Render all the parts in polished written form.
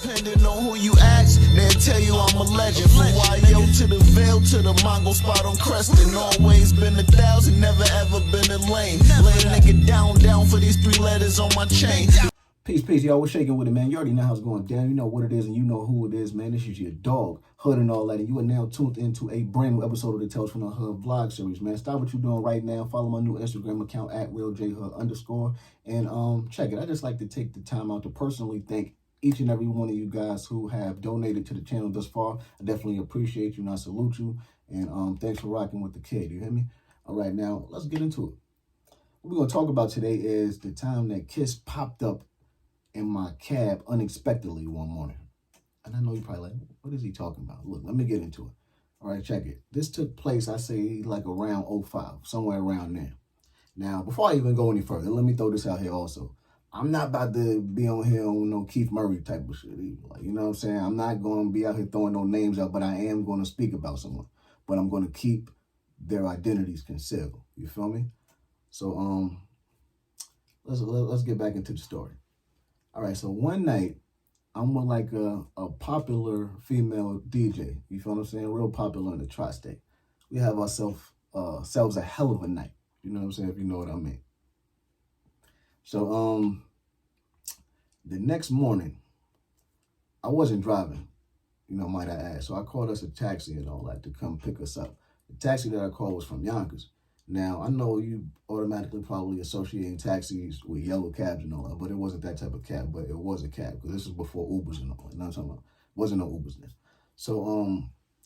Depending on who you ask, they'll tell you I'm a legend. From YO to the Veil to the Mongo spot on Creston. Always been 1,000, never ever been a lame. Lay a nigga down for these 3 letters on my chain. Peace, y'all. We're shaking with it, man. You already know how it's going down. You know what it is and you know who it is, man. This is your dog, Hood and all that. And you are now tuned into a brand new episode of the Tales from the Hood vlog series, man. Stop what you're doing right now. Follow my new Instagram account at RealJHood_. And check it. I just like to take the time out to personally thank each and every one of you guys who have donated to the channel thus far. I definitely appreciate you and I salute you. And thanks for rocking with the kid. You hear me? All right, now let's get into it. What we're going to talk about today is the time that Kiss popped up in my cab unexpectedly one morning. And I know you're probably like, what is he talking about? Look, let me get into it. All right, check it. This took place, I say, like around 05, somewhere around there. Now, before I even go any further, let me throw this out here also. I'm not about to be on here on no Keith Murray type of shit either. Like, you know what I'm saying? I'm not going to be out here throwing no names out, but I am going to speak about someone. But I'm going to keep their identities concealed. You feel me? So, let's get back into the story. All right, so one night, I'm with like a popular female DJ. You feel what I'm saying? Real popular in the tri-state. We have ourselves a hell of a night. You know what I'm saying? If you know what I mean. So, the next morning, I wasn't driving, you know, might I add. So I called us a taxi and all that to come pick us up. The taxi that I called was from Yonkers. Now, I know you automatically probably associating taxis with yellow cabs and all that, but it wasn't that type of cab, but it was a cab because this was before Ubers and all that. You know what I'm talking about? Wasn't no Ubers then. So,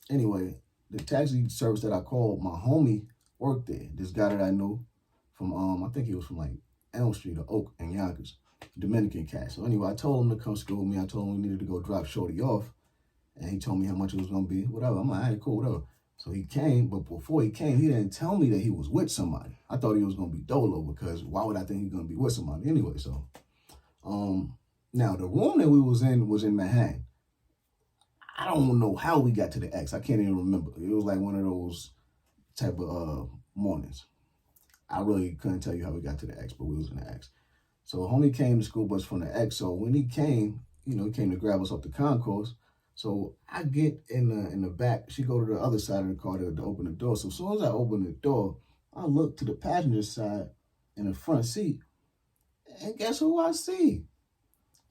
anyway, the taxi service that I called, my homie worked there. This guy that I knew from, I think he was from like Elm Street or Oak and Yonkers, Dominican cat. So anyway, I told him to come school me. I told him we needed to go drop Shorty off, and he told me how much it was going to be, whatever. I'm like, all right, cool, whatever. So he came, but before he came, he didn't tell me that he was with somebody. I thought he was going to be Dolo because why would I think he's going to be with somebody anyway? So, now the room that we was in Manhattan. I don't know how we got to the X. I can't even remember. It was like one of those type of mornings. I really couldn't tell you how we got to the X, but we was in the X. So homie came to school bus from the X. So when he came, you know, he came to grab us off the concourse. So I get in the back. She go to the other side of the car to open the door. So as soon as I open the door, I look to the passenger side in the front seat. And guess who I see?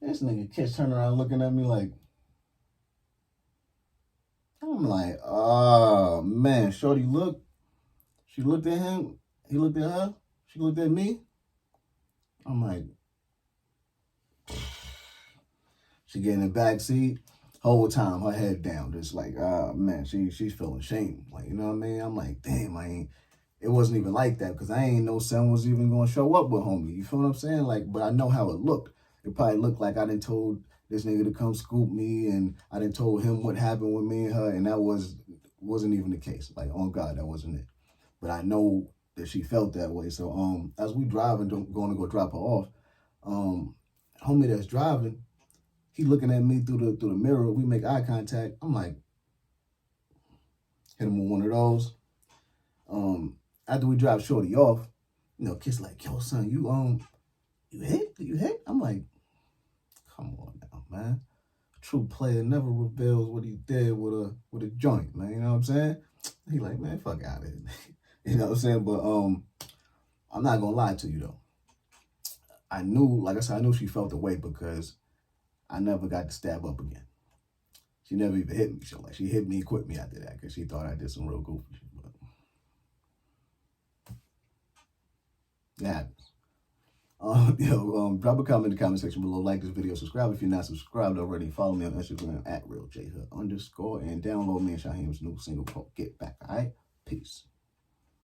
This nigga Kiss turning around looking at me like, I'm like, oh man, Shorty looked. She looked at him. He looked at her. She looked at me. I'm like, she get in the back seat. Whole time, her head down, just like, man, she's feeling shame. Like, you know what I mean? I'm like, damn, it wasn't even like that because I ain't know son was even going to show up with homie. You feel what I'm saying? Like, but I know how it looked. It probably looked like I done told this nigga to come scoop me and I done told him what happened with me and her, and that wasn't even the case. Like, on God, that wasn't it. But I know that she felt that way. So, as we driving, going to go drop her off, homie that's driving, he looking at me through the mirror. We make eye contact. I'm like, hit him with one of those. After we drop Shorty off, you know, Kiss like, yo, son, you hit? You hit? I'm like, come on now, man. A true player never reveals what he did with a joint, man. You know what I'm saying? He like, man, fuck out of here. You know what I'm saying? But I'm not gonna lie to you though. I knew, like I said, I knew she felt the way because I never got to stab up again. She never even hit me. So like she hit me and quit me after that because she thought I did some real goofy shit. But it happens. Drop a comment in the comment section below. Like this video, subscribe if you're not subscribed already. Follow me on Instagram at RealJHood_, and download me and Shaheem's new single called Get Back. All right, peace.